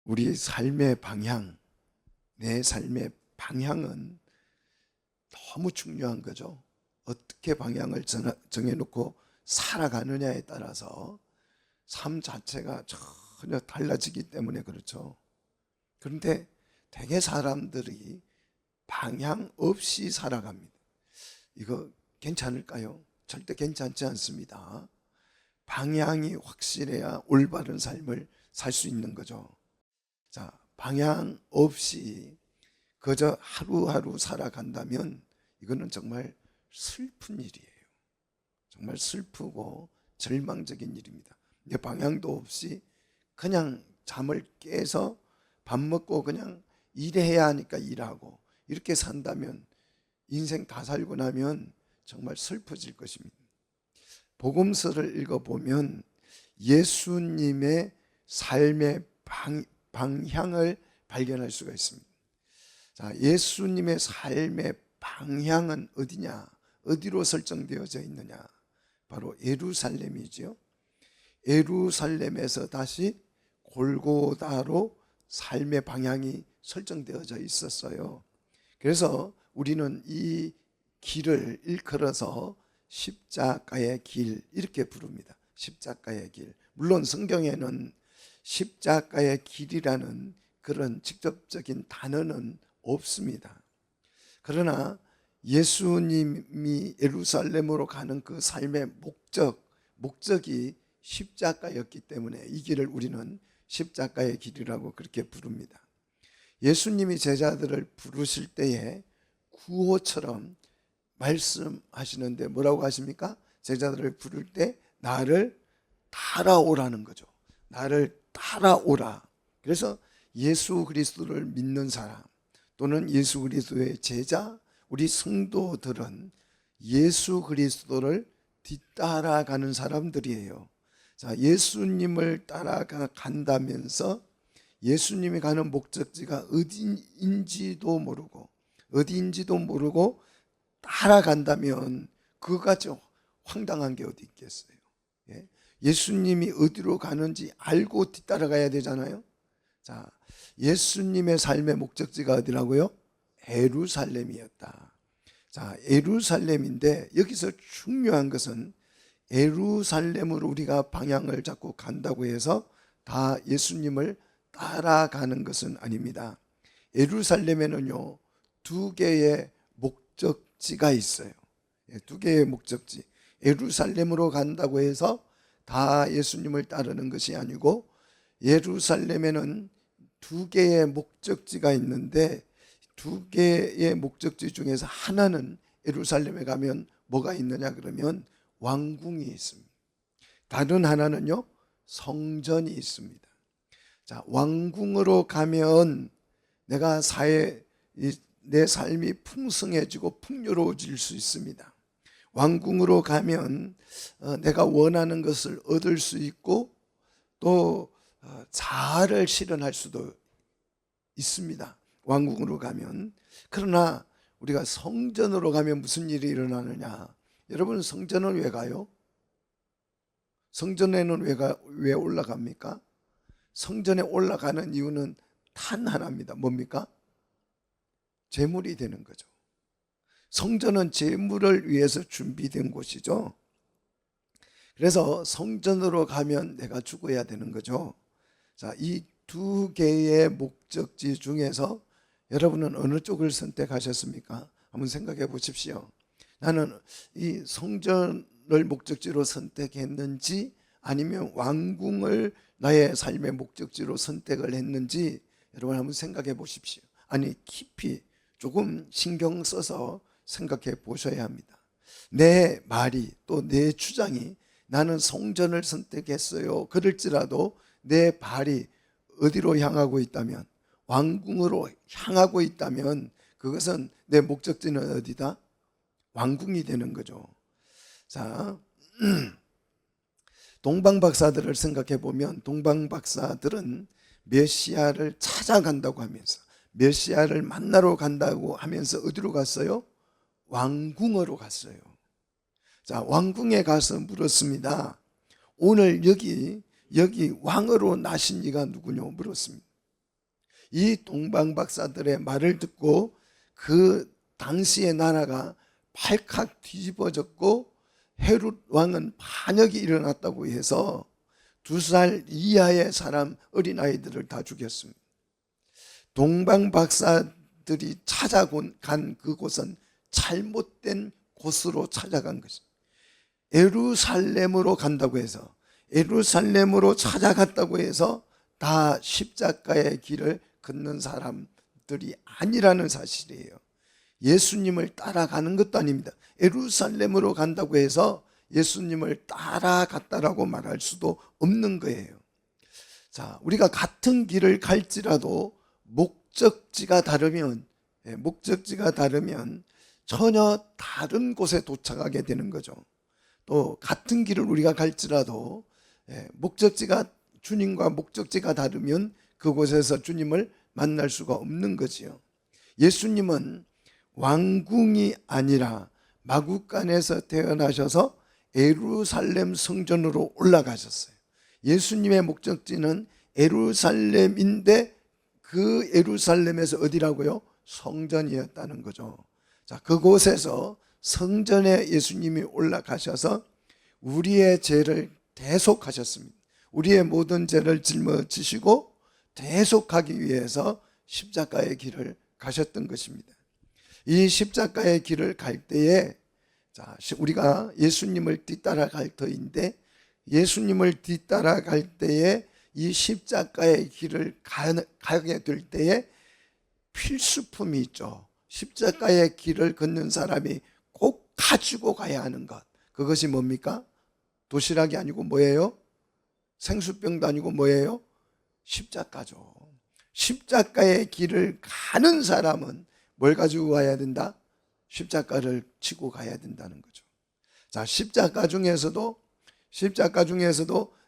우리 삶의 방향, 내 삶의 방향은 너무 중요한 거죠. 어떻게 방향을 정해놓고 살아가느냐에 따라서 삶 자체가 전혀 달라지기 때문에 그렇죠. 그런데 대개 사람들이 방향 없이 살아갑니다. 이거 괜찮을까요? 절대 괜찮지 않습니다. 방향이 확실해야 올바른 삶을 살 수 있는 거죠. 자, 방향 없이 그저 하루하루 살아간다면 이거는 정말 슬픈 일이에요. 정말 슬프고 절망적인 일입니다. 내 방향도 없이 그냥 잠을 깨서 밥 먹고 그냥 일해야 하니까 일하고 이렇게 산다면 인생 다 살고 나면 정말 슬퍼질 것입니다. 복음서를 읽어보면 예수님의 삶의 방향을 발견할 수가 있습니다. 자, 예수님의 삶의 방향은 어디냐? 어디로 설정되어져 있느냐? 바로 예루살렘이죠. 예루살렘에서 다시 골고다로 삶의 방향이 설정되어져 있었어요. 그래서 우리는 이 길을 일컬어서 십자가의 길 이렇게 부릅니다. 십자가의 길. 물론 성경에는 십자가의 길이라는 그런 직접적인 단어는 없습니다. 그러나 예수님이 예루살렘으로 가는 그 삶의 목적이 십자가였기 때문에 이 길을 우리는 십자가의 길이라고 그렇게 부릅니다. 예수님이 제자들을 부르실 때에 구호처럼 말씀하시는데 뭐라고 하십니까? 제자들을 부를 때 나를 따라오라는 거죠. 나를 따라오라. 그래서 예수 그리스도를 믿는 사람 또는 예수 그리스도의 제자, 우리 성도들은 예수 그리스도를 뒤따라가는 사람들이에요. 자, 예수님을 따라간다면서 예수님이 가는 목적지가 어디인지도 모르고 따라간다면 그거같이 황당한 게 어디 있겠어요. 예수님이 어디로 가는지 알고 뒤따라가야 되잖아요. 자, 예수님의 삶의 목적지가 어디라고요? 예루살렘이었다. 자, 예루살렘인데 여기서 중요한 것은 예루살렘으로 우리가 방향을 잡고 간다고 해서 다 예수님을 따라가는 것은 아닙니다. 예루살렘에는요, 두 개의 목적지가 있어요. 두 개의 목적지. 예루살렘으로 간다고 해서 다 예수님을 따르는 것이 아니고 예루살렘에는 두 개의 목적지가 있는데 두 개의 목적지 중에서 하나는 예루살렘에 가면 뭐가 있느냐 그러면 왕궁이 있습니다. 다른 하나는요, 성전이 있습니다. 자, 왕궁으로 가면 내가 내 삶이 풍성해지고 풍요로워질 수 있습니다. 왕궁으로 가면 내가 원하는 것을 얻을 수 있고 또 자아를 실현할 수도 있습니다. 왕궁으로 가면. 그러나 우리가 성전으로 가면 무슨 일이 일어나느냐? 여러분, 성전은 왜 가요? 성전에는 왜 올라갑니까? 성전에 올라가는 이유는 단 하나입니다. 뭡니까? 제물이 되는 거죠. 성전은 제물을 위해서 준비된 곳이죠. 그래서 성전으로 가면 내가 죽어야 되는 거죠. 자, 이 두 개의 목적지 중에서 여러분은 어느 쪽을 선택하셨습니까? 한번 생각해 보십시오. 나는 이 성전을 목적지로 선택했는지 아니면 왕궁을 나의 삶의 목적지로 선택을 했는지 여러분 한번 생각해 보십시오. 아니, 깊이 조금 신경 써서 생각해 보셔야 합니다. 내 말이 또 내 주장이 나는 성전을 선택했어요 그럴지라도 내 발이 어디로 향하고 있다면, 왕궁으로 향하고 있다면 그것은 내 목적지는 어디다? 왕궁이 되는 거죠. 자, 동방박사들을 생각해 보면 동방박사들은 메시아를 찾아간다고 하면서 메시아를 만나러 간다고 하면서 어디로 갔어요? 왕궁으로 갔어요. 자, 왕궁에 가서 물었습니다. 오늘 여기 왕으로 나신 이가 누구냐 물었습니다. 이 동방박사들의 말을 듣고 그 당시의 나라가 발칵 뒤집어졌고 헤롯 왕은 반역이 일어났다고 해서 2살 이하의 사람 어린아이들을 다 죽였습니다. 동방박사들이 찾아간 그곳은 잘못된 곳으로 찾아간 것입니다. 예루살렘으로 간다고 해서, 예루살렘으로 찾아갔다고 해서 다 십자가의 길을 걷는 사람들이 아니라는 사실이에요. 예수님을 따라가는 것도 아닙니다. 예루살렘으로 간다고 해서 예수님을 따라갔다라고 말할 수도 없는 거예요. 자, 우리가 같은 길을 갈지라도 목적지가 다르면 전혀 다른 곳에 도착하게 되는 거죠. 또 같은 길을 우리가 갈지라도 목적지가, 주님과 목적지가 다르면 그곳에서 주님을 만날 수가 없는 거지요. 예수님은 왕궁이 아니라 마구간에서 태어나셔서 예루살렘 성전으로 올라가셨어요. 예수님의 목적지는 예루살렘인데 그 예루살렘에서 어디라고요? 성전이었다는 거죠. 자, 그곳에서 성전에 예수님이 올라가셔서 우리의 죄를 대속하셨습니다. 우리의 모든 죄를 짊어지시고 대속하기 위해서 십자가의 길을 가셨던 것입니다. 이 십자가의 길을 갈 때에, 자, 우리가 예수님을 뒤따라갈 터인데, 예수님을 뒤따라갈 때에 이 십자가의 길을 가게 될 때에 필수품이 있죠. 십자가의 길을 걷는 사람이 꼭 가지고 가야 하는 것, 그것이 뭡니까? 도시락이 아니고 뭐예요? 생수병도 아니고 뭐예요? 십자가죠. 십자가의 길을 가는 사람은 뭘 가지고 가야 된다? 십자가를 지고 가야 된다는 거죠. 자, 십자가 중에서도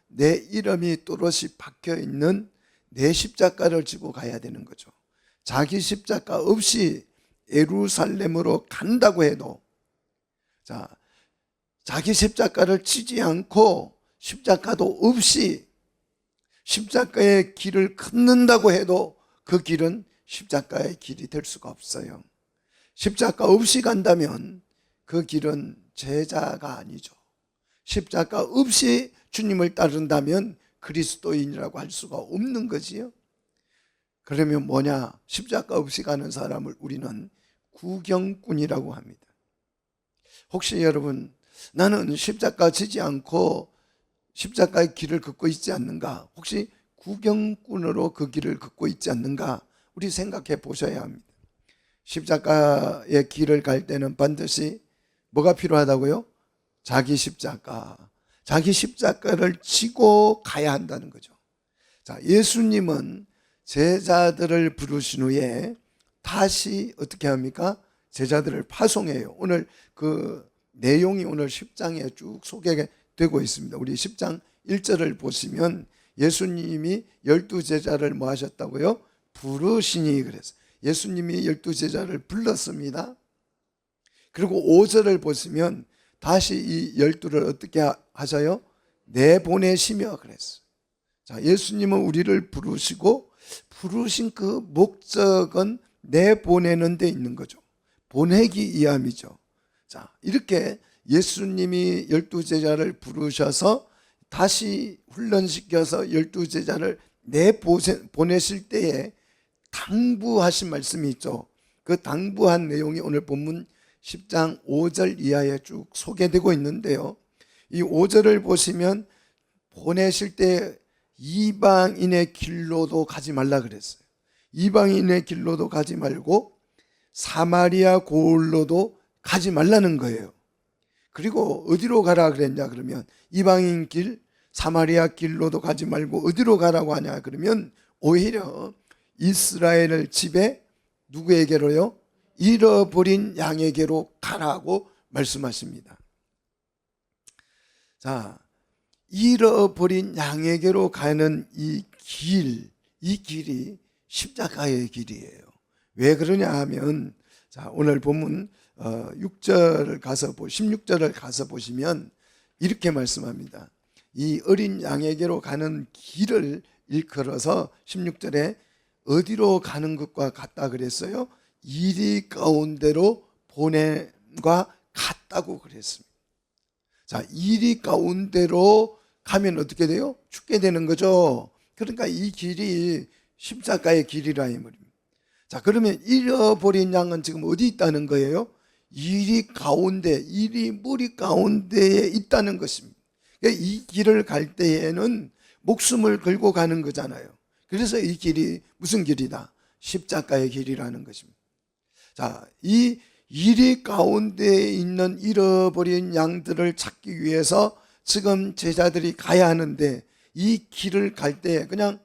내 이름이 또렷이 박혀 있는 내 십자가를 지고 가야 되는 거죠. 자기 십자가 없이 예루살렘으로 간다고 해도, 자, 자기 십자가를 지지 않고 십자가도 없이 십자가의 길을 걷는다고 해도 그 길은 십자가의 길이 될 수가 없어요. 십자가 없이 간다면 그 길은 제자가 아니죠. 십자가 없이 주님을 따른다면 그리스도인이라고 할 수가 없는 거지요. 그러면 뭐냐? 십자가 없이 가는 사람을 우리는 구경꾼이라고 합니다. 혹시 여러분, 나는 십자가 지지 않고 십자가의 길을 걷고 있지 않는가? 혹시 구경꾼으로 그 길을 걷고 있지 않는가? 우리 생각해 보셔야 합니다. 십자가의 길을 갈 때는 반드시 뭐가 필요하다고요? 자기 십자가를 지고 가야 한다는 거죠. 자, 예수님은 제자들을 부르신 후에 다시 어떻게 합니까? 제자들을 파송해요. 오늘 그 내용이 오늘 10장에 쭉 소개되고 있습니다. 우리 10장 1절을 보시면 예수님이 12제자를 뭐 하셨다고요? 부르시니 그랬어요. 예수님이 12제자를 불렀습니다. 그리고 5절을 보시면 다시 이 12를 어떻게 하셔요? 내보내시며 그랬어요. 자, 예수님은 우리를 부르시고 부르신 그 목적은 내보내는 데 있는 거죠. 보내기 위함이죠. 자, 이렇게 예수님이 12제자를 부르셔서 다시 훈련시켜서 12제자를 내보내실 때에 당부하신 말씀이 있죠. 그 당부한 내용이 오늘 본문 10장 5절 이하에 쭉 소개되고 있는데요. 이 5절을 보시면 보내실 때 이방인의 길로도 가지 말라 그랬어요. 이방인의 길로도 가지 말고 사마리아 고을로도 가지 말라는 거예요. 그리고 어디로 가라 그랬냐 그러면 이방인 길, 사마리아 길로도 가지 말고 어디로 가라고 하냐 그러면 오히려 이스라엘 집에 누구에게로요? 잃어버린 양에게로 가라고 말씀하십니다. 자, 잃어버린 양에게로 가는 이 길이 십자가의 길이에요. 왜 그러냐 하면, 자, 오늘 본문 16절을 가서 보시면 이렇게 말씀합니다. 이 어린 양에게로 가는 길을 일컬어서 16절에 어디로 가는 것과 같다 그랬어요? 이리 가운데로 보냄과 같다고 그랬습니다. 자, 이리 가운데로 가면 어떻게 돼요? 죽게 되는 거죠. 그러니까 이 길이 십자가의 길이라 이 말입니다. 자, 그러면 잃어버린 양은 지금 어디 있다는 거예요? 이리 가운데, 이리 무리 가운데에 있다는 것입니다. 그러니까 이 길을 갈 때에는 목숨을 걸고 가는 거잖아요. 그래서 이 길이 무슨 길이다? 십자가의 길이라는 것입니다. 자, 이 이리 가운데에 있는 잃어버린 양들을 찾기 위해서 지금 제자들이 가야 하는데, 이 길을 갈 때 그냥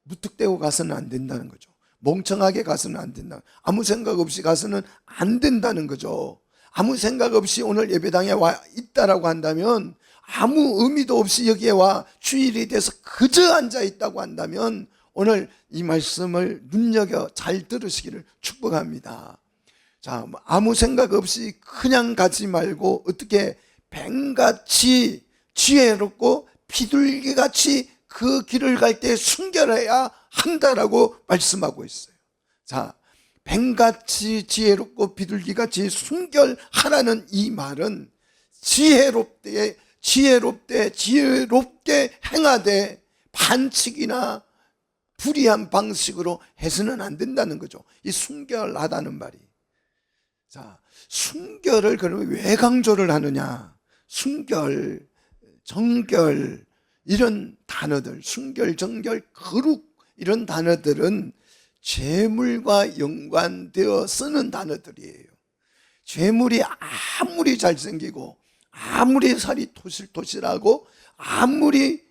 무턱대고 가서는 안 된다는 거죠. 멍청하게 가서는 안 된다. 아무 생각 없이 가서는 안 된다는 거죠. 아무 생각 없이 오늘 예배당에 와 있다라고 한다면, 아무 의미도 없이 여기에 와 주일이 돼서 그저 앉아 있다고 한다면, 오늘 이 말씀을 눈여겨 잘 들으시기를 축복합니다. 자, 아무 생각 없이 그냥 가지 말고 어떻게 뱀같이 지혜롭고 비둘기같이 그 길을 갈 때 순결해야 한다라고 말씀하고 있어요. 자, 뱀같이 지혜롭고 비둘기같이 순결하라는 이 말은 지혜롭게 행하되 반칙이나 불의한 방식으로 해서는 안 된다는 거죠. 이 순결하다는 말이. 자, 순결을 그러면 왜 강조를 하느냐? 순결, 정결 이런 단어들, 순결, 정결, 거룩 이런 단어들은 죄물과 연관되어 쓰는 단어들이에요. 죄물이 아무리 잘생기고 아무리 살이 토실토실하고 아무리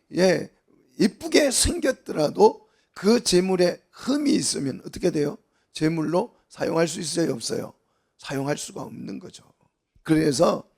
예쁘게 생겼더라도 그 재물에 흠이 있으면 어떻게 돼요? 재물로 사용할 수 있어요? 없어요? 사용할 수가 없는 거죠. 그래서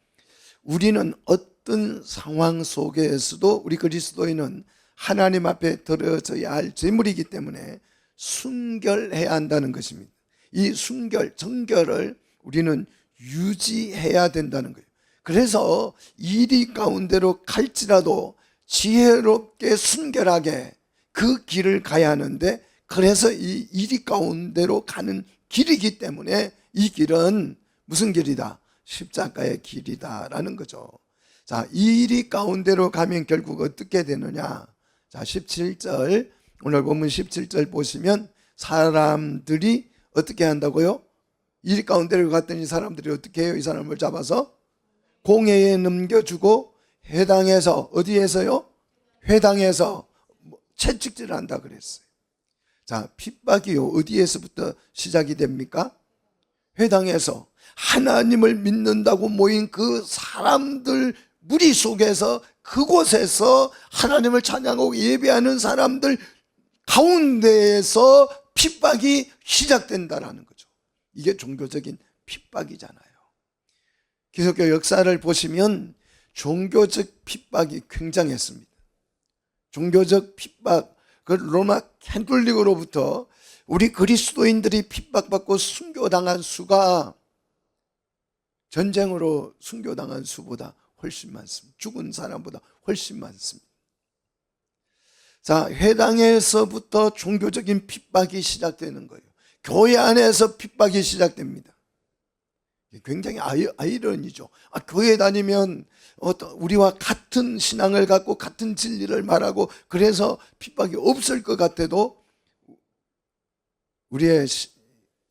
우리는 어떤 상황 속에서도 우리 그리스도인은 하나님 앞에 드려져야 할 재물이기 때문에 순결해야 한다는 것입니다. 이 순결, 정결을 우리는 유지해야 된다는 거예요. 그래서 이리 가운데로 갈지라도 지혜롭게 순결하게 그 길을 가야 하는데, 그래서 이 이리 가운데로 가는 길이기 때문에 이 길은 무슨 길이다? 십자가의 길이다라는 거죠. 자, 이 이리 가운데로 가면 결국 어떻게 되느냐? 자, 17절, 오늘 본문 17절 보시면 사람들이 어떻게 한다고요? 이리 가운데로 갔더니 사람들이 어떻게 해요? 이 사람을 잡아서 공회에 넘겨주고 회당에서, 어디에서요? 회당에서 채찍질을 한다 그랬어요. 자, 핍박이요 어디에서부터 시작이 됩니까? 회당에서 하나님을 믿는다고 모인 그 사람들 무리 속에서, 그곳에서 하나님을 찬양하고 예배하는 사람들 가운데에서 핍박이 시작된다라는 거죠. 이게 종교적인 핍박이잖아요. 기독교 역사를 보시면 종교적 핍박이 굉장했습니다. 종교적 핍박, 그 로마 캐톨릭으로부터 우리 그리스도인들이 핍박받고 순교당한 수가 전쟁으로 순교당한 수보다 훨씬 많습니다. 죽은 사람보다 훨씬 많습니다. 자, 회당에서부터 종교적인 핍박이 시작되는 거예요. 교회 안에서 핍박이 시작됩니다. 굉장히 아이러니죠. 교회 다니면 우리와 같은 신앙을 갖고 같은 진리를 말하고 그래서 핍박이 없을 것 같아도 우리의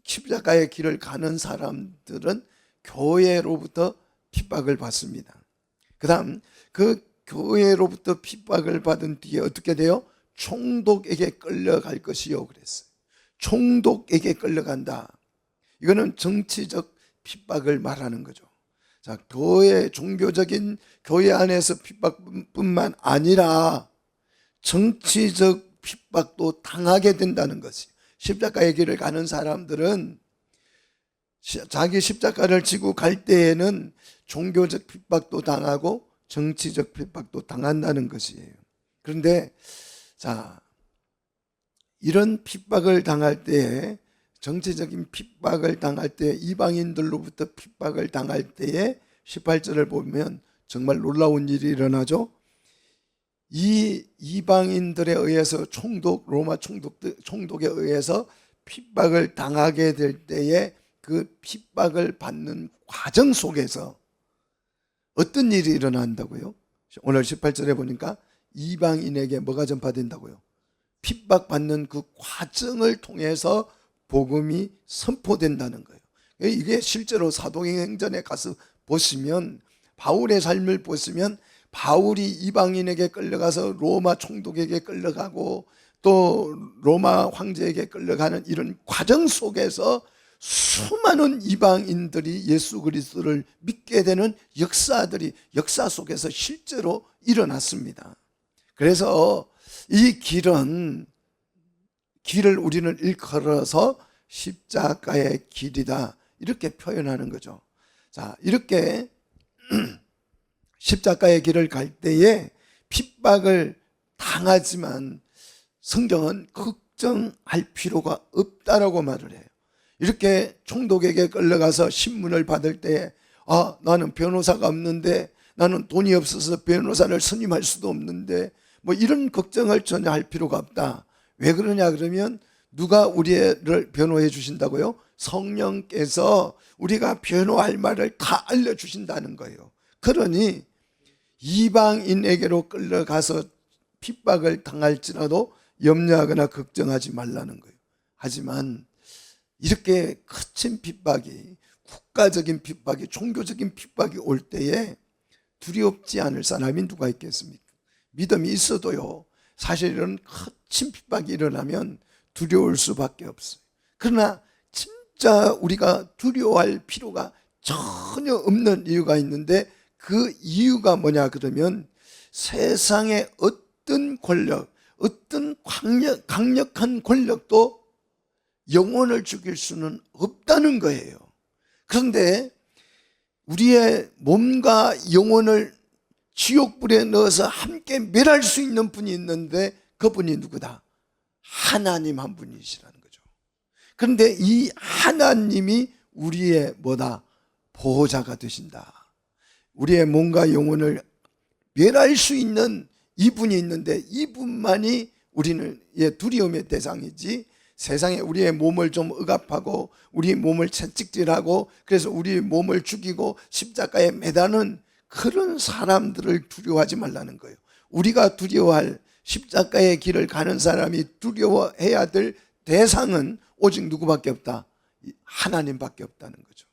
십자가의 길을 가는 사람들은 교회로부터 핍박을 받습니다. 그 다음 그 교회로부터 핍박을 받은 뒤에 어떻게 돼요? 총독에게 끌려갈 것이요 그랬어요. 총독에게 끌려간다. 이거는 정치적 핍박을 말하는 거죠. 자, 종교적인 교회 안에서 핍박뿐만 아니라 정치적 핍박도 당하게 된다는 것이, 십자가의 길을 가는 사람들은 자기 십자가를 지고 갈 때에는 종교적 핍박도 당하고 정치적 핍박도 당한다는 것이에요. 그런데 자, 이런 핍박을 당할 때에, 정치적인 핍박을 당할 때, 이방인들로부터 핍박을 당할 때에 18절을 보면 정말 놀라운 일이 일어나죠. 이 이방인들에 의해서 로마 총독에 의해서 핍박을 당하게 될 때에 그 핍박을 받는 과정 속에서 어떤 일이 일어난다고요? 오늘 18절에 보니까 이방인에게 뭐가 전파된다고요? 핍박받는 그 과정을 통해서 복음이 선포된다는 거예요. 이게 실제로 사도행전에 가서 보시면, 바울의 삶을 보시면 바울이 이방인에게 끌려가서 로마 총독에게 끌려가고 또 로마 황제에게 끌려가는 이런 과정 속에서 수많은 이방인들이 예수 그리스도를 믿게 되는 역사 속에서 실제로 일어났습니다. 그래서 이 길을 우리는 일컬어서 십자가의 길이다, 이렇게 표현하는 거죠. 자, 이렇게 십자가의 길을 갈 때에 핍박을 당하지만 성경은 걱정할 필요가 없다라고 말을 해요. 이렇게 총독에게 끌려가서 신문을 받을 때에 나는 변호사가 없는데, 나는 돈이 없어서 변호사를 선임할 수도 없는데, 뭐 이런 걱정을 전혀 할 필요가 없다. 왜 그러냐 그러면 누가 우리를 변호해 주신다고요? 성령께서 우리가 변호할 말을 다 알려주신다는 거예요. 그러니 이방인에게로 끌려가서 핍박을 당할지라도 염려하거나 걱정하지 말라는 거예요. 하지만 이렇게 거친 핍박이, 국가적인 핍박이, 종교적인 핍박이 올 때에 두렵지 않을 사람이 누가 있겠습니까? 믿음이 있어도요, 사실은 거친 핍박이 일어나면 두려울 수밖에 없어요. 그러나 진짜 우리가 두려워할 필요가 전혀 없는 이유가 있는데, 그 이유가 뭐냐 그러면 세상의 어떤 권력, 어떤 강력한 권력도 영혼을 죽일 수는 없다는 거예요. 그런데 우리의 몸과 영혼을 지옥불에 넣어서 함께 멸할 수 있는 분이 있는데, 그분이 누구다? 하나님 한 분이시라는 거죠. 그런데 이 하나님이 우리의 뭐다? 보호자가 되신다. 우리의 몸과 영혼을 멸할 수 있는 이분이 있는데, 이분만이 우리는 두려움의 대상이지, 세상에 우리의 몸을 좀 억압하고 우리 몸을 채찍질하고 그래서 우리 몸을 죽이고 십자가에 매다는 그런 사람들을 두려워하지 말라는 거예요. 우리가 두려워할, 십자가의 길을 가는 사람이 두려워해야 될 대상은 오직 누구밖에 없다? 하나님밖에 없다는 거죠.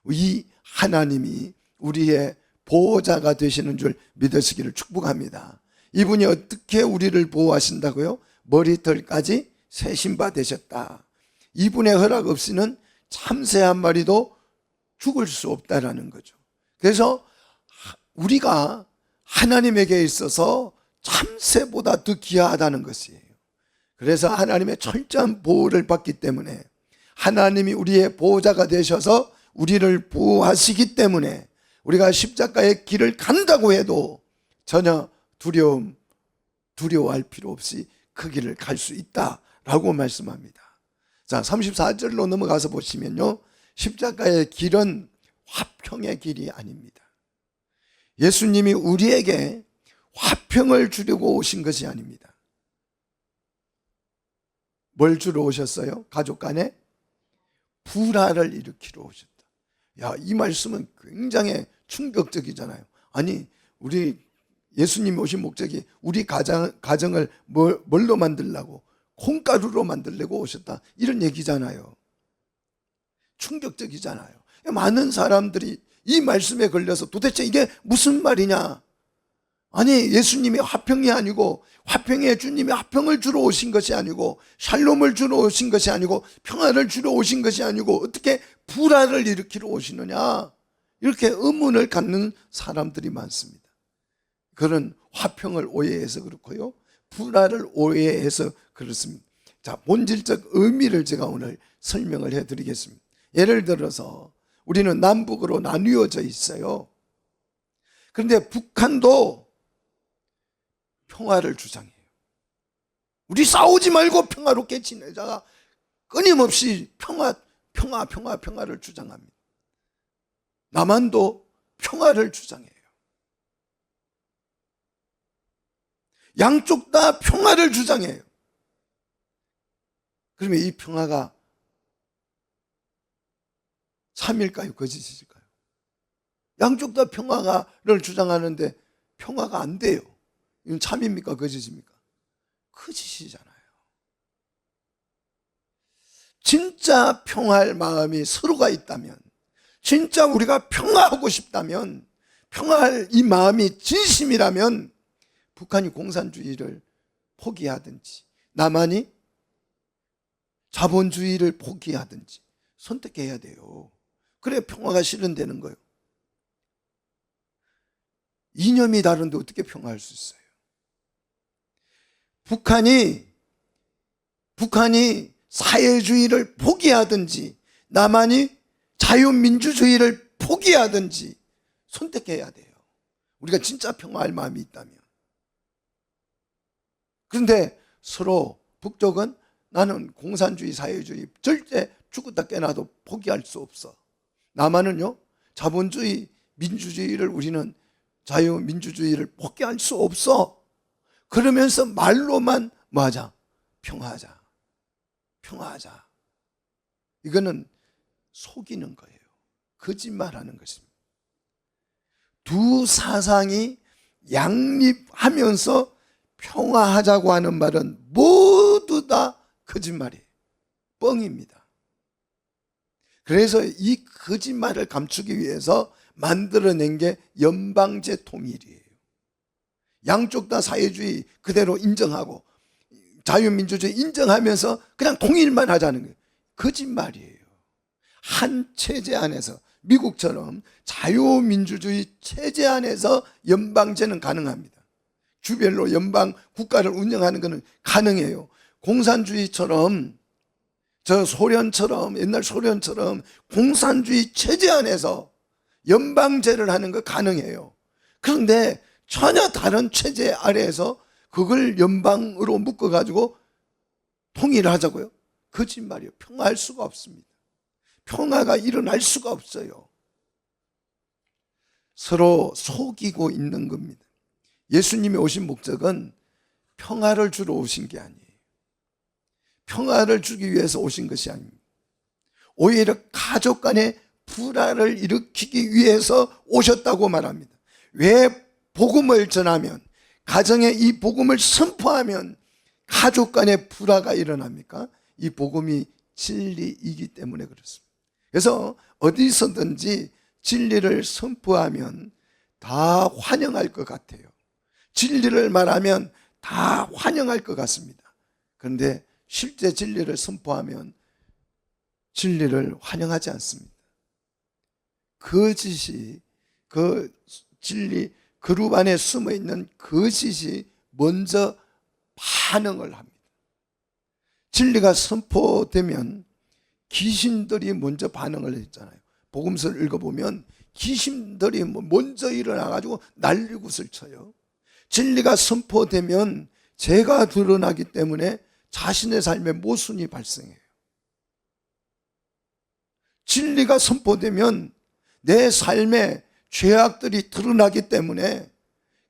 이 하나님이 우리의 보호자가 되시는 줄 믿으시기를 축복합니다. 이분이 어떻게 우리를 보호하신다고요? 머리털까지 세신바 되셨다. 이분의 허락 없이는 참새 한 마리도 죽을 수 없다라는 거죠. 그래서 우리가 하나님에게 있어서 참새보다 더 귀하다는 것이에요. 그래서 하나님의 철저한 보호를 받기 때문에, 하나님이 우리의 보호자가 되셔서 우리를 보호하시기 때문에 우리가 십자가의 길을 간다고 해도 전혀 두려워할 필요 없이 그 길을 갈 수 있다라고 말씀합니다. 자, 34절로 넘어가서 보시면요, 십자가의 길은 화평의 길이 아닙니다. 예수님이 우리에게 화평을 주려고 오신 것이 아닙니다. 뭘 주러 오셨어요? 가족 간에 불화를 일으키러 오셨다. 야, 이 말씀은 굉장히 충격적이잖아요. 아니, 우리 예수님이 오신 목적이 우리 가정을 뭘로 만들려고? 콩가루로 만들려고 오셨다, 이런 얘기잖아요. 충격적이잖아요. 많은 사람들이 이 말씀에 걸려서 도대체 이게 무슨 말이냐? 아니, 예수님이 화평이 아니고, 화평의 주님이 화평을 주러 오신 것이 아니고, 샬롬을 주러 오신 것이 아니고, 평화를 주러 오신 것이 아니고 어떻게 불화를 일으키러 오시느냐? 이렇게 의문을 갖는 사람들이 많습니다. 그런 화평을 오해해서 그렇고요, 불화를 오해해서 그렇습니다. 자, 본질적 의미를 제가 오늘 설명을 해드리겠습니다. 예를 들어서 우리는 남북으로 나뉘어져 있어요. 그런데 북한도 평화를 주장해요. 우리 싸우지 말고 평화롭게 지내자, 끊임없이 평화를 주장합니다. 남한도 평화를 주장해요. 양쪽 다 평화를 주장해요. 그러면 이 평화가 참일까요? 거짓일까요? 양쪽 다 평화를 주장하는데 평화가 안 돼요. 이건 참입니까? 거짓입니까? 거짓이잖아요. 진짜 평화할 마음이 서로가 있다면, 진짜 우리가 평화하고 싶다면, 평화할 이 마음이 진심이라면 북한이 공산주의를 포기하든지 남한이 자본주의를 포기하든지 선택해야 돼요. 그래야 평화가 실현되는 거예요. 이념이 다른데 어떻게 평화할 수 있어요? 북한이 사회주의를 포기하든지 남한이 자유민주주의를 포기하든지 선택해야 돼요. 우리가 진짜 평화할 마음이 있다면. 그런데 서로 북쪽은 나는 공산주의, 사회주의 절대 죽었다 깨나도 포기할 수 없어. 남한은요, 자본주의, 민주주의를 우리는 자유민주주의를 포기할 수 없어. 그러면서 말로만 뭐하자? 평화하자. 평화하자. 이거는 속이는 거예요. 거짓말하는 것입니다. 두 사상이 양립하면서 평화하자고 하는 말은 모두 다 거짓말이에요. 뻥입니다. 그래서 이 거짓말을 감추기 위해서 만들어낸 게 연방제 통일이에요. 양쪽 다 사회주의 그대로 인정하고 자유민주주의 인정하면서 그냥 통일만 하자는 거예요. 거짓말이에요. 한 체제 안에서, 미국처럼 자유민주주의 체제 안에서 연방제는 가능합니다. 주별로 연방 국가를 운영하는 것은 가능해요. 공산주의처럼, 옛날 소련처럼 공산주의 체제 안에서 연방제를 하는 거 가능해요. 그런데 전혀 다른 체제 아래에서 그걸 연방으로 묶어가지고 통일을 하자고요? 거짓말이에요. 평화할 수가 없습니다. 평화가 일어날 수가 없어요. 서로 속이고 있는 겁니다. 예수님이 오신 목적은 평화를 주러 오신 게 아니에요. 평화를 주기 위해서 오신 것이 아닙니다. 오히려 가족 간의 불화를 일으키기 위해서 오셨다고 말합니다. 왜 복음을 전하면, 가정에 이 복음을 선포하면 가족 간의 불화가 일어납니까? 이 복음이 진리이기 때문에 그렇습니다. 그래서 어디서든지 진리를 선포하면 다 환영할 것 같아요. 진리를 말하면 다 환영할 것 같습니다. 그런데 실제 진리를 선포하면 진리를 환영하지 않습니다. 거짓이, 그 진리 그룹 안에 숨어 있는 거짓이 먼저 반응을 합니다. 진리가 선포되면 귀신들이 먼저 반응을 했잖아요. 복음서를 읽어보면 귀신들이 먼저 일어나가지고 난리굿을 쳐요. 진리가 선포되면 죄가 드러나기 때문에 자신의 삶에 모순이 발생해요. 진리가 선포되면 내 삶에 죄악들이 드러나기 때문에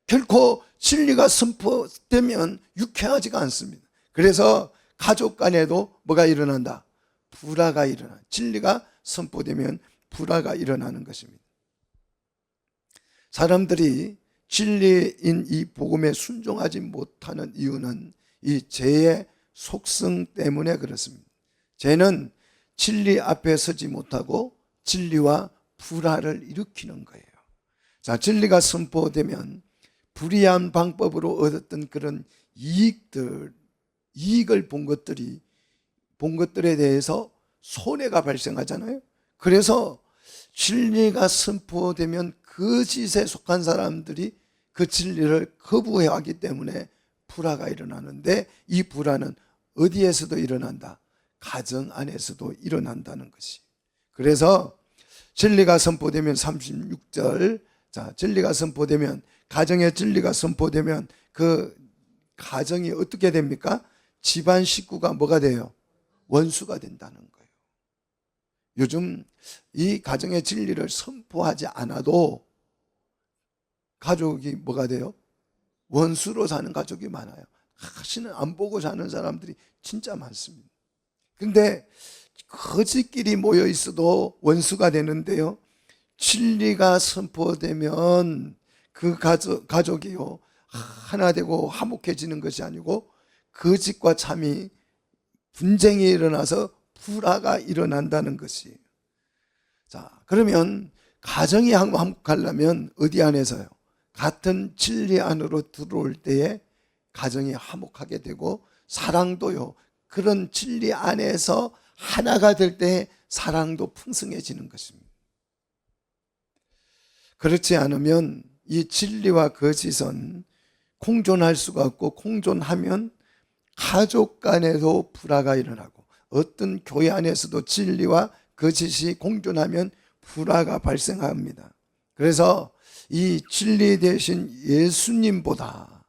결코 진리가 선포되면 유쾌하지가 않습니다. 그래서 가족 간에도 뭐가 일어난다? 불화가 일어나. 진리가 선포되면 불화가 일어나는 것입니다. 사람들이 진리인 이 복음에 순종하지 못하는 이유는 이 죄의 속성 때문에 그렇습니다. 죄는 진리 앞에 서지 못하고 진리와 불화를 일으키는 거예요. 자, 진리가 선포되면 불의한 방법으로 얻었던 그런 이익을 본 것들에 대해서 손해가 발생하잖아요. 그래서 진리가 선포되면 거짓에 속한 사람들이 그 진리를 거부하기 때문에 불화가 일어나는데, 이 불화는 어디에서도 일어난다? 가정 안에서도 일어난다는 것이. 그래서 진리가 선포되면 36절, 자, 진리가 선포되면, 가정의 진리가 선포되면 그 가정이 어떻게 됩니까? 집안 식구가 뭐가 돼요? 원수가 된다는 거예요. 요즘 이 가정의 진리를 선포하지 않아도 가족이 뭐가 돼요? 원수로 사는 가족이 많아요. 다시는 안 보고 사는 사람들이 진짜 많습니다. 근데 거지끼리 모여 있어도 원수가 되는데요, 진리가 선포되면 그 가족이요 하나 되고 화목해지는 것이 아니고 거짓과 참이 분쟁이 일어나서 불화가 일어난다는 것이에요. 자, 그러면 가정이 화목하려면 어디 안에서요? 같은 진리 안으로 들어올 때에 가정이 화목하게 되고, 사랑도요 그런 진리 안에서 하나가 될 때 사랑도 풍성해지는 것입니다. 그렇지 않으면 이 진리와 거짓은 공존할 수가 없고, 공존하면 가족 간에도 불화가 일어나고, 어떤 교회 안에서도 진리와 거짓이 공존하면 불화가 발생합니다. 그래서 이 진리 대신 예수님보다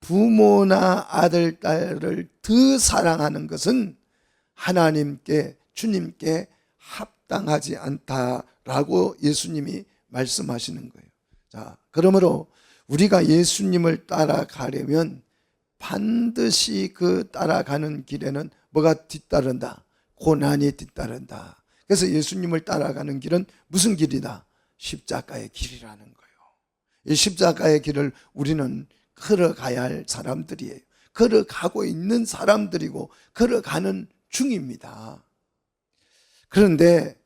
부모나 아들, 딸을 더 사랑하는 것은 하나님께, 주님께 합당하지 않다라고 예수님이 말씀하시는 거예요. 자, 그러므로 우리가 예수님을 따라가려면 반드시 그 따라가는 길에는 뭐가 뒤따른다? 고난이 뒤따른다. 그래서 예수님을 따라가는 길은 무슨 길이다? 십자가의 길이라는 거예요. 이 십자가의 길을 우리는 걸어가야 할 사람들이에요. 걸어가고 있는 사람들이고 걸어가는 중입니다. 그런데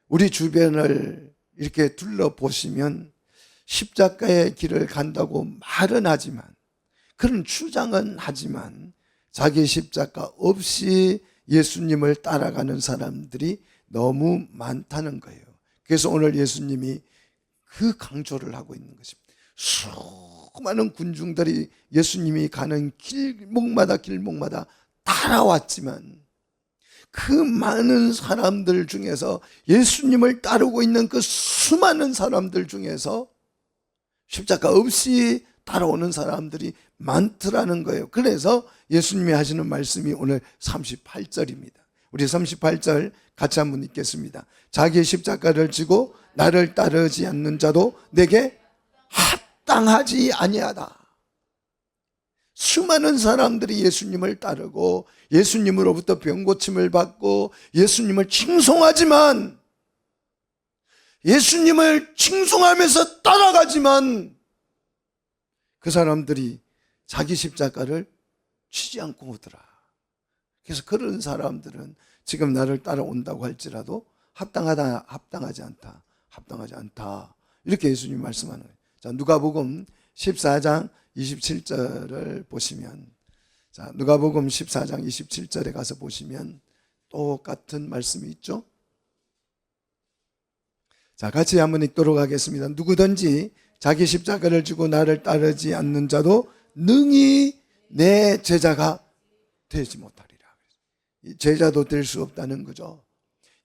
우리 주변을 이렇게 둘러보시면 십자가의 길을 간다고 말은 하지만, 그런 주장은 하지만 자기 십자가 없이 예수님을 따라가는 사람들이 너무 많다는 거예요. 그래서 오늘 예수님이 그 강조를 하고 있는 것입니다. 수많은 군중들이 예수님이 가는 길목마다 따라왔지만, 그 많은 사람들 중에서, 예수님을 따르고 있는 그 수많은 사람들 중에서 십자가 없이 따라오는 사람들이 많더라는 거예요. 그래서 예수님이 하시는 말씀이 오늘 38절입니다. 우리 38절 같이 한번 읽겠습니다. 자기의 십자가를 지고 나를 따르지 않는 자도 내게 합당하지 아니하다. 수많은 사람들이 예수님을 따르고 예수님으로부터 병고침을 받고 예수님을 칭송하지만, 예수님을 칭송하면서 따라가지만 그 사람들이 자기 십자가를 치지 않고 오더라. 그래서 그런 사람들은 지금 나를 따라온다고 할지라도 합당하지 않다. 이렇게 예수님이 말씀하는 거예요. 자, 누가복음 14장 27절을 보시면, 자, 누가복음 14장 27절에 가서 보시면 똑같은 말씀이 있죠. 자, 같이 한번 읽도록 하겠습니다. 누구든지 자기 십자가를 지고 나를 따르지 않는 자도 능히 내 제자가 되지 못하리라. 제자도 될 수 없다는 거죠.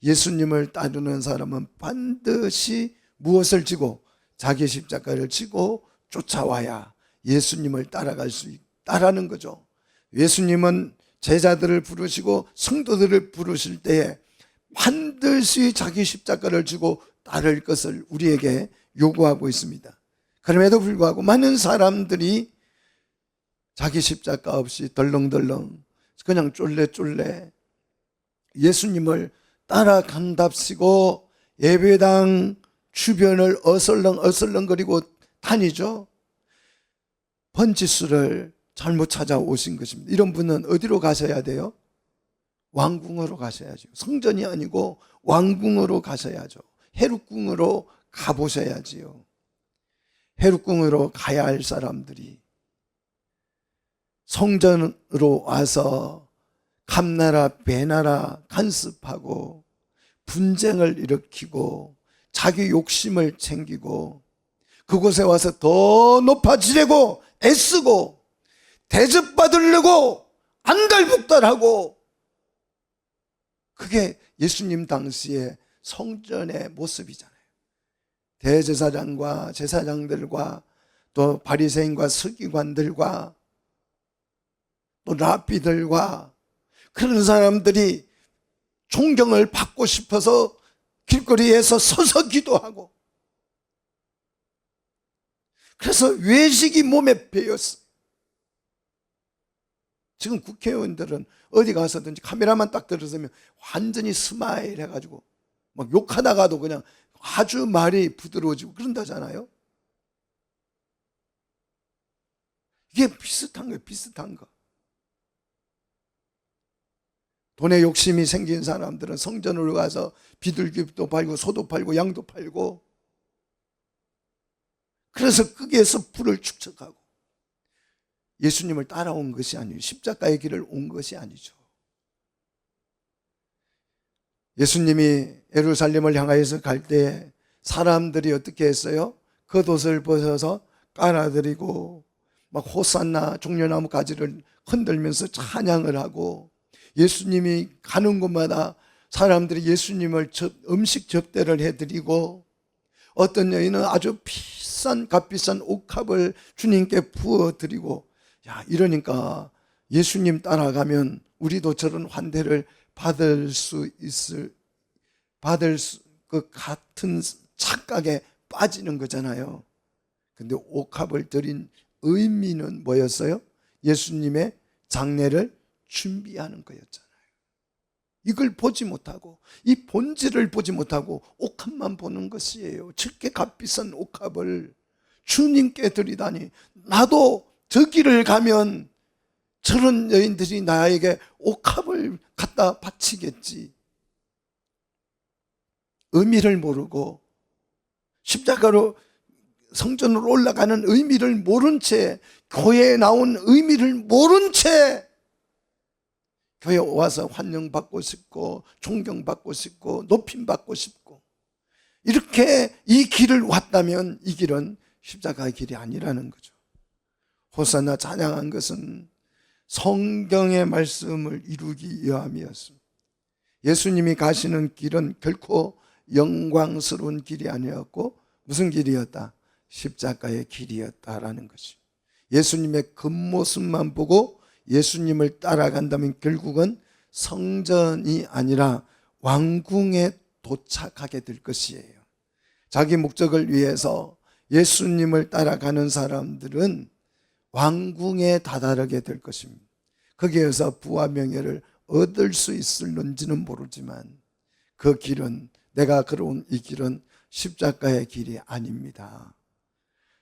예수님을 따르는 사람은 반드시 무엇을 지고? 자기 십자가를 지고 쫓아와야 예수님을 따라갈 수 있다라는 거죠. 예수님은 제자들을 부르시고 성도들을 부르실 때에 반드시 자기 십자가를 지고 따를 것을 우리에게 요구하고 있습니다. 그럼에도 불구하고 많은 사람들이 자기 십자가 없이 덜렁덜렁 그냥 쫄래쫄래 예수님을 따라간답시고 예배당 주변을 어슬렁거리고 다니죠. 번지수를 잘못 찾아오신 것입니다. 이런 분은 어디로 가셔야 돼요? 왕궁으로 가셔야죠. 성전이 아니고 왕궁으로 가셔야죠. 해륙궁으로 가보셔야지요. 해륙궁으로 가야 할 사람들이 성전으로 와서 감나라 배나라 간섭하고 분쟁을 일으키고 자기 욕심을 챙기고 그곳에 와서 더 높아지려고 애쓰고 대접받으려고 안달복달하고, 그게 예수님 당시의 성전의 모습이잖아요. 대제사장과 제사장들과 또 바리새인과 서기관들과 또 랍비들과 그런 사람들이 존경을 받고 싶어서 길거리에서 서서 기도하고, 그래서 외식이 몸에 배였어. 지금 국회의원들은 어디 가서든지 카메라만 딱 들어서면 완전히 스마일 해가지고 막 욕하다가도 그냥 아주 말이 부드러워지고 그런다잖아요. 이게 비슷한 거예요. 비슷한 거. 돈에 욕심이 생긴 사람들은 성전으로 가서 비둘기도 팔고 소도 팔고 양도 팔고, 그래서 거기에서 부를 축적하고, 예수님을 따라온 것이 아니에요. 십자가의 길을 온 것이 아니죠. 예수님이 예루살렘을 향하여서 갈 때 사람들이 어떻게 했어요? 겉옷을 벗어서 깔아드리고 막 호산나 종려나무 가지를 흔들면서 찬양을 하고, 예수님이 가는 곳마다 사람들이 예수님을 음식 접대를 해드리고, 어떤 여인은 아주 비싼 값비싼 옥합을 주님께 부어드리고, 야, 이러니까 예수님 따라가면 우리도 저런 환대를 받을 그 같은 착각에 빠지는 거잖아요. 근데 옥합을 드린 의미는 뭐였어요? 예수님의 장례를 준비하는 거였잖아요. 이걸 보지 못하고, 이 본질을 보지 못하고 옥합만 보는 것이에요. 저렇게 값비싼 옥합을 주님께 드리다니, 나도 저 길을 가면 저런 여인들이 나에게 옥합을 갖다 바치겠지. 의미를 모르고 십자가로 성전으로 올라가는 의미를 모른 채, 교회에 나온 의미를 모른 채 교회에 와서 환영받고 싶고 존경받고 싶고 높임받고 싶고, 이렇게 이 길을 왔다면 이 길은 십자가의 길이 아니라는 거죠. 호산나 찬양한 것은 성경의 말씀을 이루기 위함이었습니다. 예수님이 가시는 길은 결코 영광스러운 길이 아니었고 무슨 길이었다? 십자가의 길이었다라는 것이. 예수님의 겉모습만 보고 예수님을 따라간다면 결국은 성전이 아니라 왕궁에 도착하게 될 것이에요. 자기 목적을 위해서 예수님을 따라가는 사람들은 왕궁에 다다르게 될 것입니다. 거기에서 부와 명예를 얻을 수 있을는지는 모르지만 그 길은, 내가 걸어온 이 길은 십자가의 길이 아닙니다.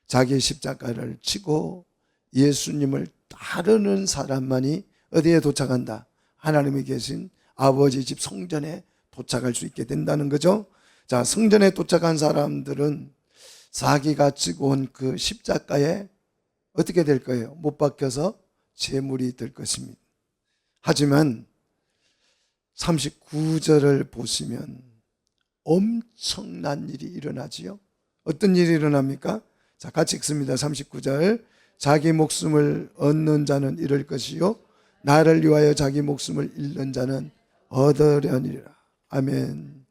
자기 십자가를 지고 예수님을 따르는 사람만이 어디에 도착한다? 하나님이 계신 아버지 집 성전에 도착할 수 있게 된다는 거죠. 자, 성전에 도착한 사람들은 자기가 지고 온 그 십자가에 어떻게 될 거예요? 못 박혀서 제물이 될 것입니다. 하지만 39절을 보시면 엄청난 일이 일어나지요. 어떤 일이 일어납니까? 자, 같이 읽습니다. 39절. 자기 목숨을 얻는 자는 잃을 것이요 나를 위하여 자기 목숨을 잃는 자는 얻으려니라. 아멘.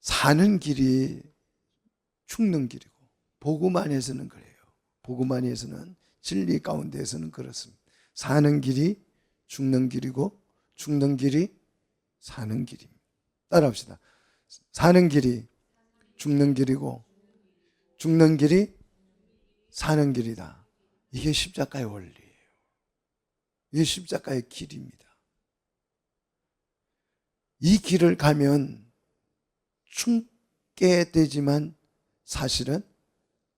사는 길이 죽는 길이고 복음 안에서는 그래요. 복음 안에서는, 진리 가운데에서는 그렇습니다. 사는 길이 죽는 길이고 죽는 길이 사는 길입니다. 따라합시다. 사는 길이 죽는 길이고 죽는 길이 사는 길이다. 이게 십자가의 원리예요. 이게 십자가의 길입니다. 이 길을 가면 죽게 되지만 사실은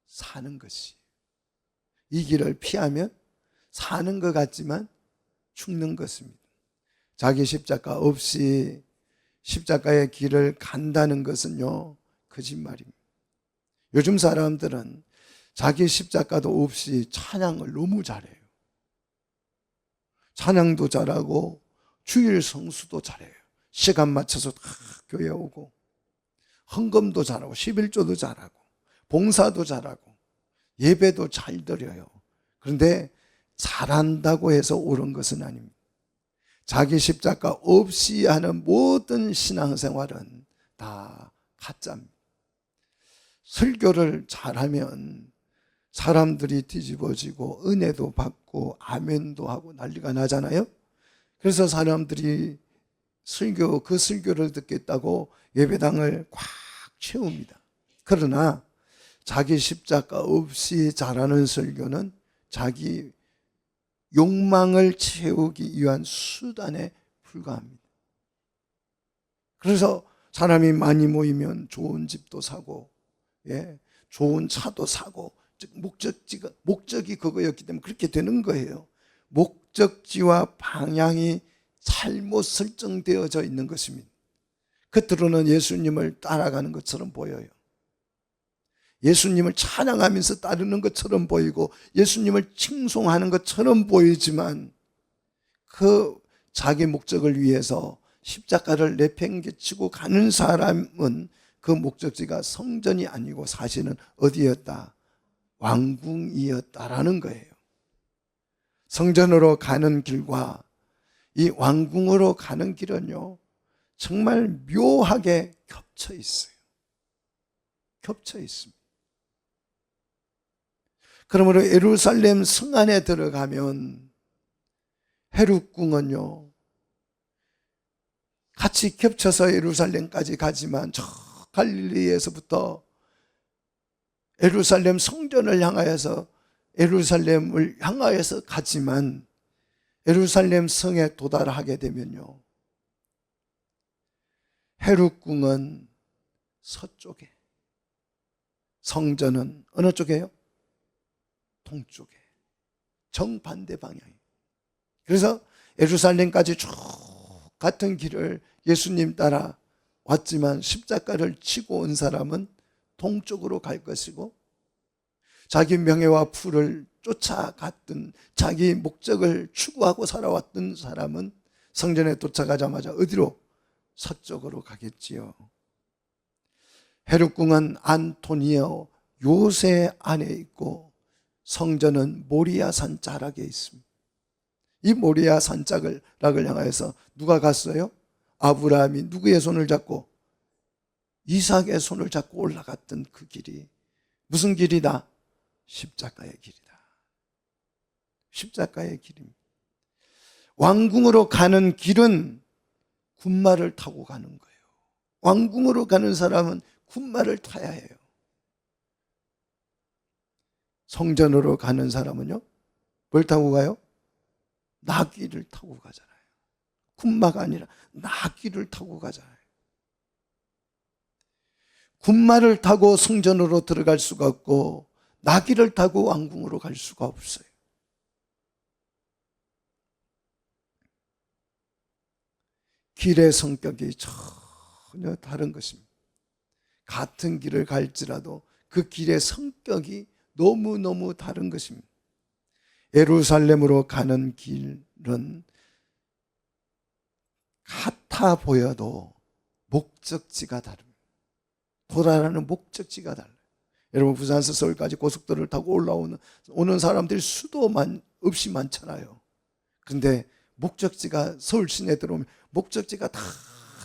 사는 것이, 이 길을 피하면 사는 것 같지만 죽는 것입니다. 자기 십자가 없이 십자가의 길을 간다는 것은요, 거짓말입니다. 요즘 사람들은 자기 십자가도 없이 찬양을 너무 잘해요. 찬양도 잘하고 주일 성수도 잘해요. 시간 맞춰서 다 교회 오고, 헌금도 잘하고 11조도 잘하고 봉사도 잘하고 예배도 잘 드려요. 그런데 잘한다고 해서 옳은 것은 아닙니다. 자기 십자가 없이 하는 모든 신앙생활은 다 가짜입니다. 설교를 잘하면 사람들이 뒤집어지고 은혜도 받고 아멘도 하고 난리가 나잖아요. 그래서 사람들이 그 설교를 듣겠다고 예배당을 꽉 채웁니다. 그러나 자기 십자가 없이 잘하는 설교는 자기 욕망을 채우기 위한 수단에 불과합니다. 그래서 사람이 많이 모이면 좋은 집도 사고, 좋은 차도 사고, 즉 목적이 그거였기 때문에 그렇게 되는 거예요. 목적지와 방향이 잘못 설정되어져 있는 것입니다. 겉으로는 예수님을 따라가는 것처럼 보여요. 예수님을 찬양하면서 따르는 것처럼 보이고 예수님을 칭송하는 것처럼 보이지만 그 자기 목적을 위해서 십자가를 내팽개치고 가는 사람은 그 목적지가 성전이 아니고 사실은 어디였다? 왕궁이었다라는 거예요. 성전으로 가는 길과 이 왕궁으로 가는 길은요, 정말 묘하게 겹쳐 있어요. 겹쳐 있습니다. 그러므로 예루살렘 성 안에 들어가면 헤롯궁은요, 같이 겹쳐서 예루살렘까지 가지만 저 갈릴리에서부터 예루살렘 성전을 향하여서 예루살렘을 향하여서 가지만 예루살렘 성에 도달하게 되면요, 헤롯궁은 서쪽에, 성전은 어느 쪽이에요? 동쪽에, 정반대 방향이에요. 그래서 예루살렘까지 쭉 같은 길을 예수님 따라 왔지만 십자가를 치고 온 사람은 동쪽으로 갈 것이고, 자기 명예와 부를 쫓아갔던, 자기 목적을 추구하고 살아왔던 사람은 성전에 도착하자마자 어디로? 서쪽으로 가겠지요. 헤롯궁은 안토니오 요새 안에 있고 성전은 모리아산 자락에 있습니다. 이 모리아산 자락을 향하여서 누가 갔어요? 아브라함이 누구의 손을 잡고? 이삭의 손을 잡고 올라갔던 그 길이 무슨 길이다? 십자가의 길이다. 십자가의 길입니다. 왕궁으로 가는 길은 군마를 타고 가는 거예요. 왕궁으로 가는 사람은 군마를 타야 해요. 성전으로 가는 사람은요, 뭘 타고 가요? 나귀를 타고 가잖아요. 군마가 아니라 나귀를 타고 가잖아요. 군마를 타고 성전으로 들어갈 수가 없고 나귀를 타고 왕궁으로 갈 수가 없어요. 길의 성격이 전혀 다른 것입니다. 같은 길을 갈지라도 그 길의 성격이 너무너무 다른 것입니다. 예루살렘으로 가는 길은 같아 보여도 목적지가 다릅니다. 돌아가는 목적지가 달라요. 여러분, 부산에서 서울까지 고속도로를 타고 오는 사람들이 수도 없이 많잖아요. 그런데 목적지가 서울 시내에 들어오면 목적지가 다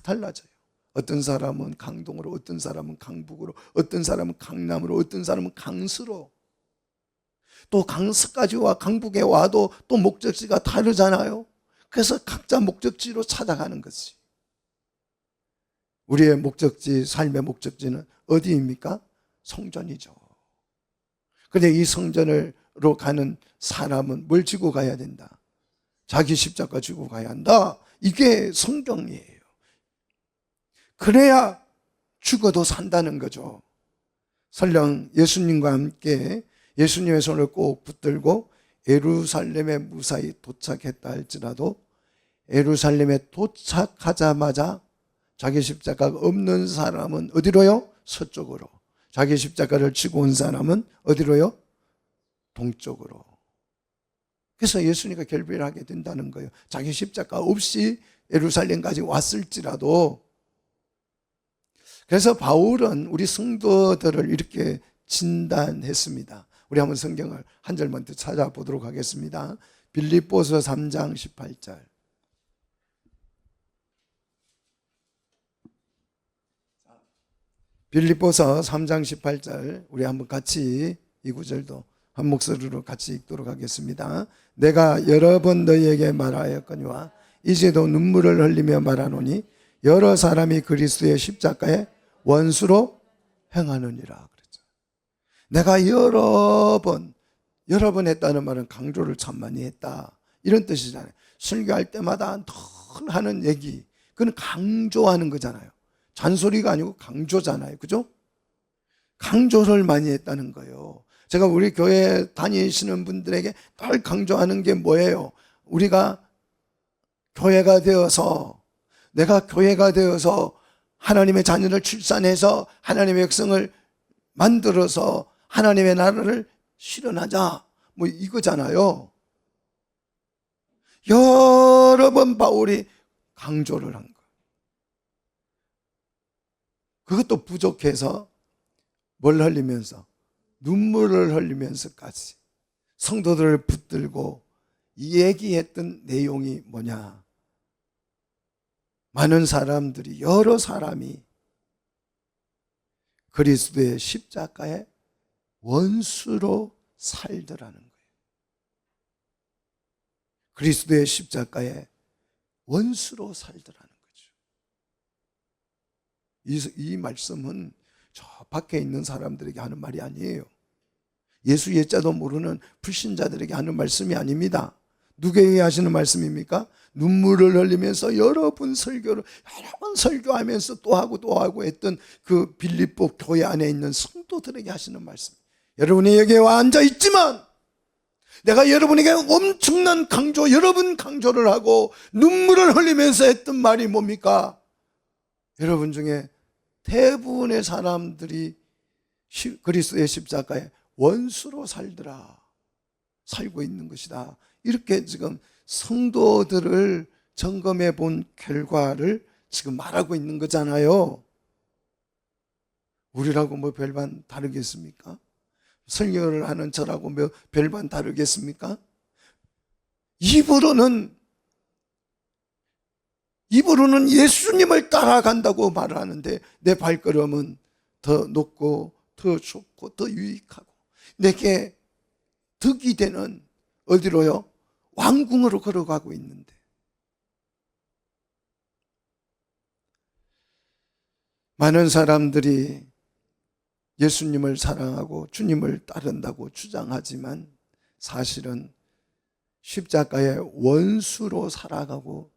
달라져요. 어떤 사람은 강동으로, 어떤 사람은 강북으로, 어떤 사람은 강남으로, 어떤 사람은 강서로, 또 강서까지 와 강북에 와도 또 목적지가 다르잖아요. 그래서 각자 목적지로 찾아가는 거지. 우리의 목적지, 삶의 목적지는 어디입니까? 성전이죠. 그런데 이 성전으로 가는 사람은 뭘 지고 가야 된다? 자기 십자가 지고 가야 한다. 이게 성경이에요. 그래야 죽어도 산다는 거죠. 설령 예수님과 함께 예수님의 손을 꼭 붙들고 예루살렘에 무사히 도착했다 할지라도 예루살렘에 도착하자마자 자기 십자가가 없는 사람은 어디로요? 서쪽으로. 자기 십자가를 지고 온 사람은 어디로요? 동쪽으로. 그래서 예수님과 결별을 하게 된다는 거예요. 자기 십자가 없이 예루살렘까지 왔을지라도. 그래서 바울은 우리 성도들을 이렇게 진단했습니다. 우리 한번 성경을 한 절만 더 찾아보도록 하겠습니다. 빌립보서 3장 18절. 빌립보서 3장 18절 우리 한번 같이 이 구절도 한 목소리로 같이 읽도록 하겠습니다. 내가 여러 번 너희에게 말하였거니와 이제도 눈물을 흘리며 말하노니 여러 사람이 그리스도의 십자가에 원수로 행하느니라 그랬죠. 내가 여러 번 했다는 말은 강조를 참 많이 했다, 이런 뜻이잖아요. 설교할 때마다 늘 하는 얘기, 그건 강조하는 거잖아요. 잔소리가 아니고 강조잖아요. 그죠? 강조를 많이 했다는 거예요. 제가 우리 교회 다니시는 분들에게 늘 강조하는 게 뭐예요? 우리가 교회가 되어서, 내가 교회가 되어서 하나님의 자녀를 출산해서 하나님의 백성을 만들어서 하나님의 나라를 실현하자, 뭐 이거잖아요. 여러 번 바울이 강조를 한 거예요. 그것도 부족해서 뭘 흘리면서, 눈물을 흘리면서까지 성도들을 붙들고 얘기했던 내용이 뭐냐? 많은 사람들이, 여러 사람이 그리스도의 십자가의 원수로 살더라는 거예요. 그리스도의 십자가의 원수로 살더라는 거죠. 이 말씀은 저 밖에 있는 사람들에게 하는 말이 아니에요. 예수 예자도 모르는 불신자들에게 하는 말씀이 아닙니다. 누구에게 하시는 말씀입니까? 눈물을 흘리면서 여러 번 설교하면서 또 하고 했던 그 빌립보 교회 안에 있는 성도들에게 하시는 말씀. 여러분이 여기에 와 앉아 있지만 내가 여러분에게 엄청난 강조, 여러 번 강조를 하고 눈물을 흘리면서 했던 말이 뭡니까? 여러분 중에 대부분의 사람들이 그리스도의 십자가에 원수로 살고 있는 것이다. 이렇게 지금 성도들을 점검해 본 결과를 지금 말하고 있는 거잖아요. 우리라고 뭐 별반 다르겠습니까? 설교를 하는 저라고 뭐 별반 다르겠습니까? 입으로는 예수님을 따라간다고 말을 하는데 내 발걸음은 더 높고 더 좋고 더 유익하고 내게 득이 되는, 어디로요? 왕궁으로 걸어가고 있는데, 많은 사람들이 예수님을 사랑하고 주님을 따른다고 주장하지만 사실은 십자가의 원수로 살아가고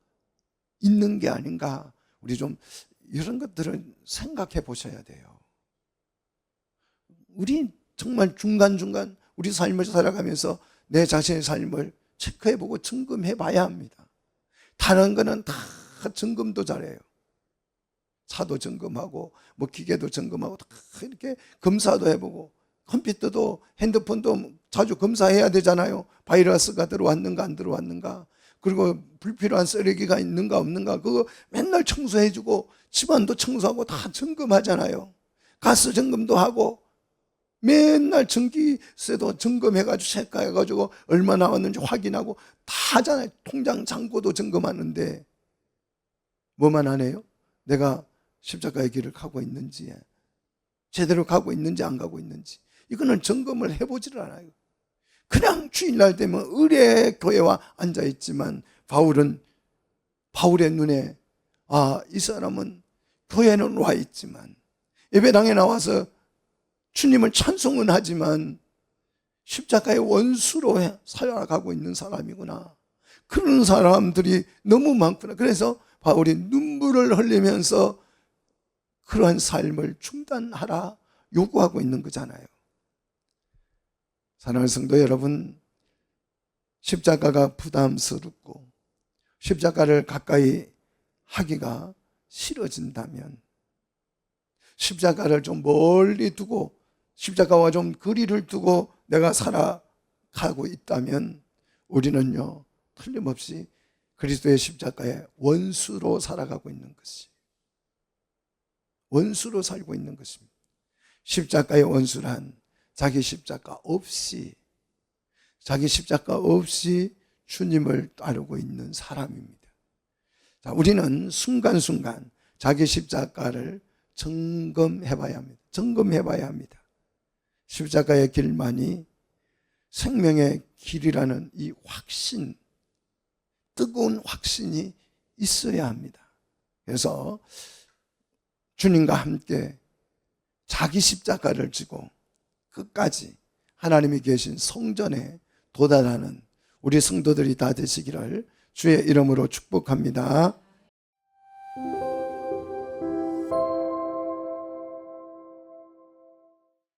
있는 게 아닌가. 우리 좀 이런 것들을 생각해 보셔야 돼요. 우리 정말 중간중간 우리 삶을 살아가면서 내 자신의 삶을 체크해보고 점검해봐야 합니다. 다른 거는 다 점검도 잘해요. 차도 점검하고 뭐 기계도 점검하고 다 이렇게 검사도 해보고, 컴퓨터도 핸드폰도 자주 검사해야 되잖아요. 바이러스가 들어왔는가 안 들어왔는가, 그리고 불필요한 쓰레기가 있는가 없는가 그거 맨날 청소해주고 집안도 청소하고 다 점검하잖아요. 가스 점검도 하고 맨날 전기세도 점검해가지고 체크해가지고 얼마 나왔는지 확인하고 다 하잖아요. 통장 잔고도 점검하는데 뭐만 안 해요? 내가 십자가의 길을 가고 있는지, 제대로 가고 있는지 안 가고 있는지, 이거는 점검을 해보지를 않아요. 그냥 주일날 되면 의례 교회와 앉아있지만 바울의 눈에 이 사람은 교회는 와 있지만 예배당에 나와서 주님을 찬송은 하지만 십자가의 원수로 살아가고 있는 사람이구나. 그런 사람들이 너무 많구나. 그래서 바울이 눈물을 흘리면서 그러한 삶을 중단하라 요구하고 있는 거잖아요. 사랑하는 성도 여러분, 십자가가 부담스럽고 십자가를 가까이 하기가 싫어진다면, 십자가를 좀 멀리 두고 십자가와 좀 거리를 두고 내가 살아가고 있다면 우리는요 틀림없이 그리스도의 십자가의 원수로 살아가고 있는 것이, 원수로 살고 있는 것입니다. 십자가의 원수란 자기 십자가 없이 주님을 따르고 있는 사람입니다. 자, 우리는 순간순간 자기 십자가를 점검해봐야 합니다. 십자가의 길만이 생명의 길이라는 이 확신, 뜨거운 확신이 있어야 합니다. 그래서 주님과 함께 자기 십자가를 지고 끝까지 하나님이 계신 성전에 도달하는 우리 성도들이 다 되시기를 주의 이름으로 축복합니다.